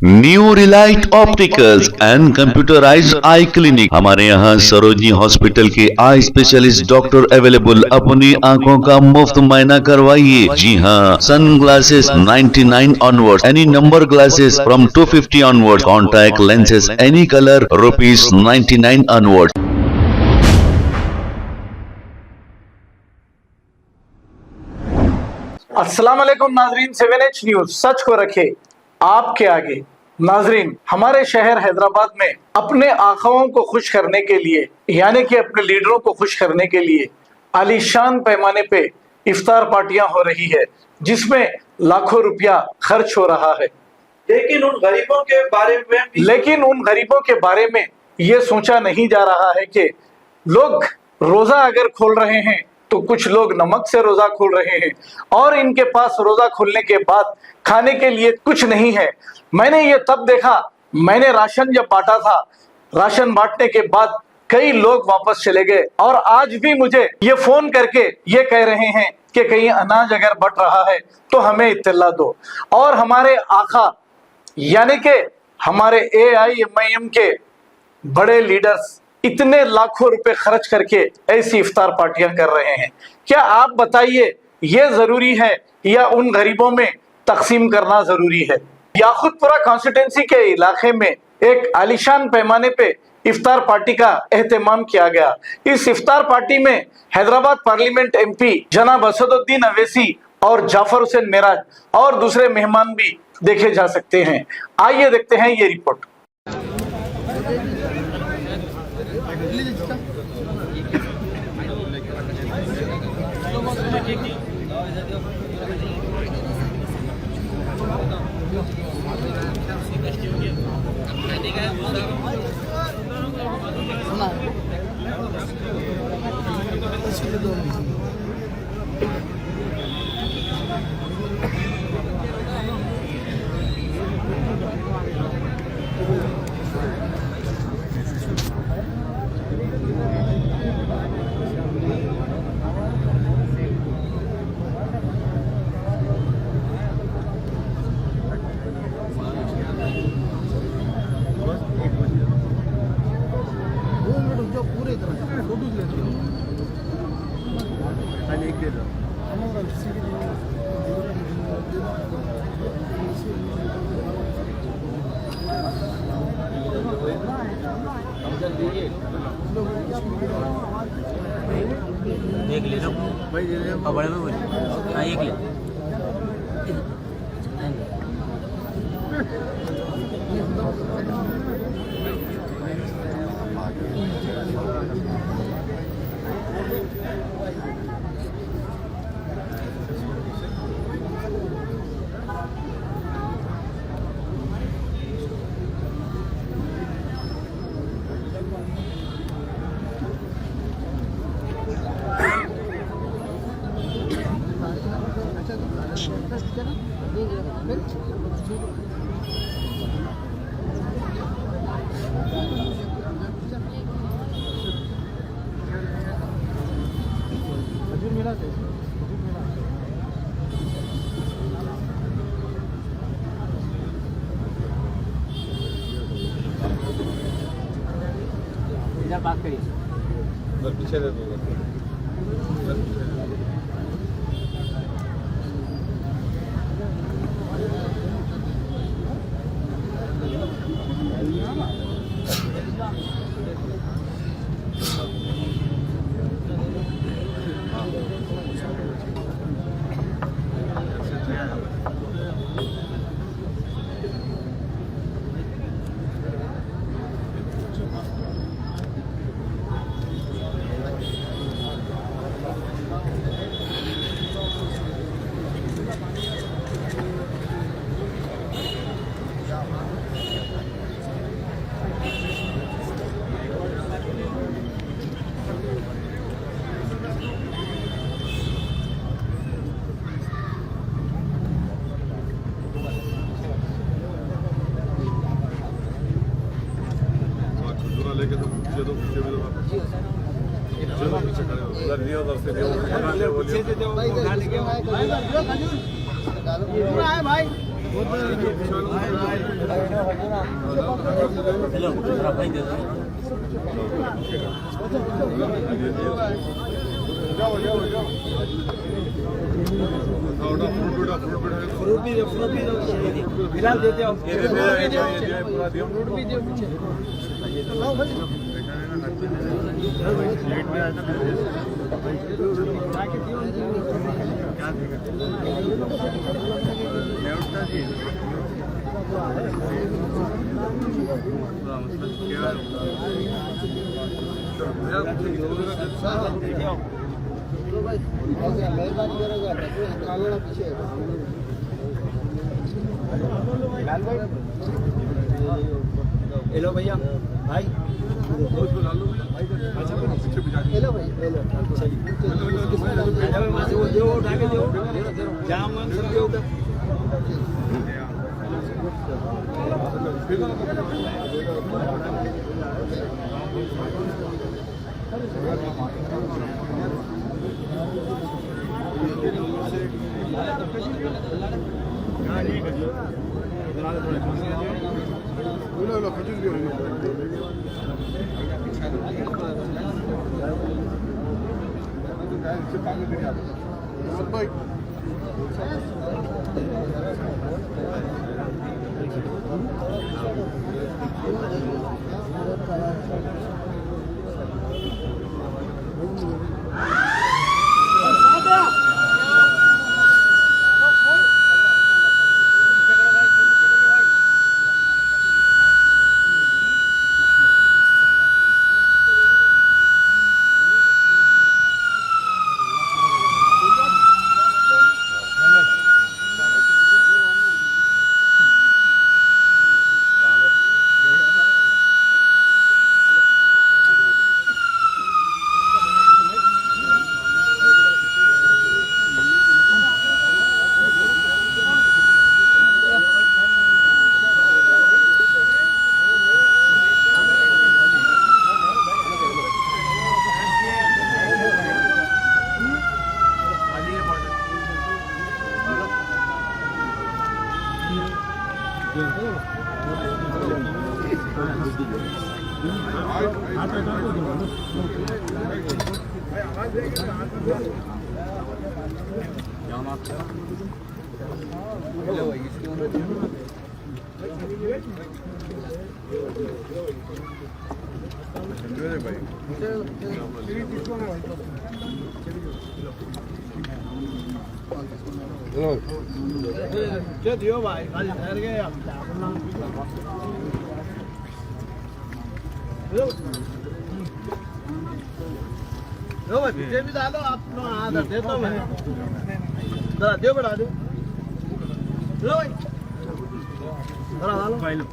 New Relight opticals and computerised I clinic. हमारे यहाँ Sarojini hospital के आई स्पेशलिस्ट डॉक्टर अवेलेबल। अपनी आंखों का मुफ्त मुआयना करवाइए। जी हाँ, sun glasses 99 onward, any number glasses from 250 onward, contact lenses any colour ₹99 onward. अस्सलाम वालेकुम नाजरीन, 7H न्यूज सच को रखे आपके आगे। नाजरीन, हमारे शहर हैदराबाद में अपने आखाओं को खुश करने के लिए, यानी कि अपने लीडरों को खुश करने के लिए आलीशान पैमाने पे इफ्तार पार्टियां हो रही है, जिसमें लाखों रुपया खर्च हो रहा है। लेकिन उन गरीबों के बारे में ये सोचा नहीं जा रहा है कि लोग रोजा अगर खोल रहे हैं तो कुछ लोग नमक से रोजा खोल रहे हैं और इनके पास रोजा खोलने के बाद खाने के लिए कुछ नहीं है। मैंने ये तब देखा, मैंने राशन जब बांटा था, राशन बांटने के बाद कई लोग वापस चले गए और आज भी मुझे ये फोन करके ये कह रहे हैं कि कहीं अनाज अगर बट रहा है तो हमें इत्तला दो। और हमारे आका यानी कि हमारे AIMIM के बड़े लीडर्स इतने लाखों रुपए खर्च करके ऐसी इफ्तार पार्टियां कर रहे हैं। क्या आप बताइए, ये जरूरी है या उन गरीबों में तकसीम करना जरूरी है? याकुतपुरा कॉन्स्टिट्यूंसी के इलाके में एक आलीशान पैमाने पे इफ्तार पार्टी का एहतमाम किया गया। इस इफ्तार पार्टी में हैदराबाद पार्लियामेंट MP जनाब असदुद्दीन अवैसी और जाफर हुसैन मेराज और दूसरे मेहमान भी देखे जा सकते हैं। आइए देखते हैं ये रिपोर्ट। एक ले लो और बड़े में बोल। हाँ, एक ले। बात करिए पीछे दे दो। लेके तो पीछे दो, पीछे भी दो आप। चलो पीछे खड़े हो, उधर दियो, उधर से दियो, पीछे से दो भाई, भाई फ्रूट भी फिलहाल देते हो पूरा दियो फ्रूट भी दियो लेट में आया हेलो भैया भाई हेलो भाई हेलो उठा के दो जाम सब दो दियो भाई खाली ठहर गए लो भाई पीछे भी डालो अपना आदर देता हूँ मैं जरा दे बढ़ा दो लो भाई जरा डालो भाई लो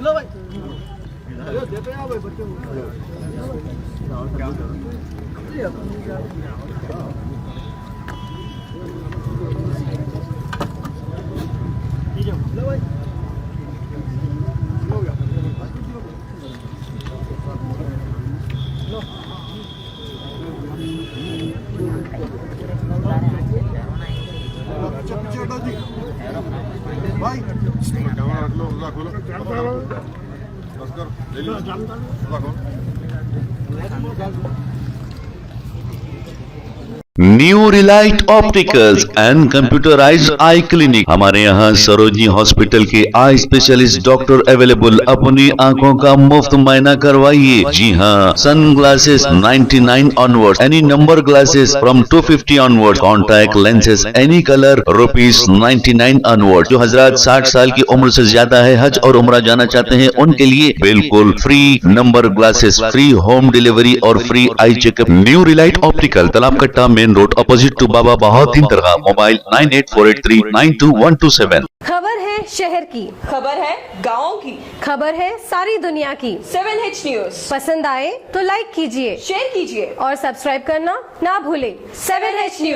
लो भाई लो देते हैं भाई बच्चों लो भाई new Relight opticals and computerised I clinic. हमारे यहाँ सरोजनी हॉस्पिटल के आई स्पेशलिस्ट डॉक्टर अवेलेबल। अपनी आंखों का मुफ्त मायना करवाइए। जी हाँ, sun glasses 99 onwards, any number glasses from 250 onwards, contact lenses any colour ₹99 onwards. जो हजरात 60 साल की उम्र से ज्यादा है, हज और उम्रा जाना चाहते हैं, उनके लिए बिल्कुल free number glasses, free home delivery और free eye checkup. New Relight Optical, Talab Katta, main road, opposite to Baba Bahauddin Dargah. Mobile 9848392127। खबर है शहर की, खबर है गाँव की, खबर है सारी दुनिया की। 7H न्यूज पसंद आए तो लाइक कीजिए, शेयर कीजिए और सब्सक्राइब करना ना भूलें। 7H news.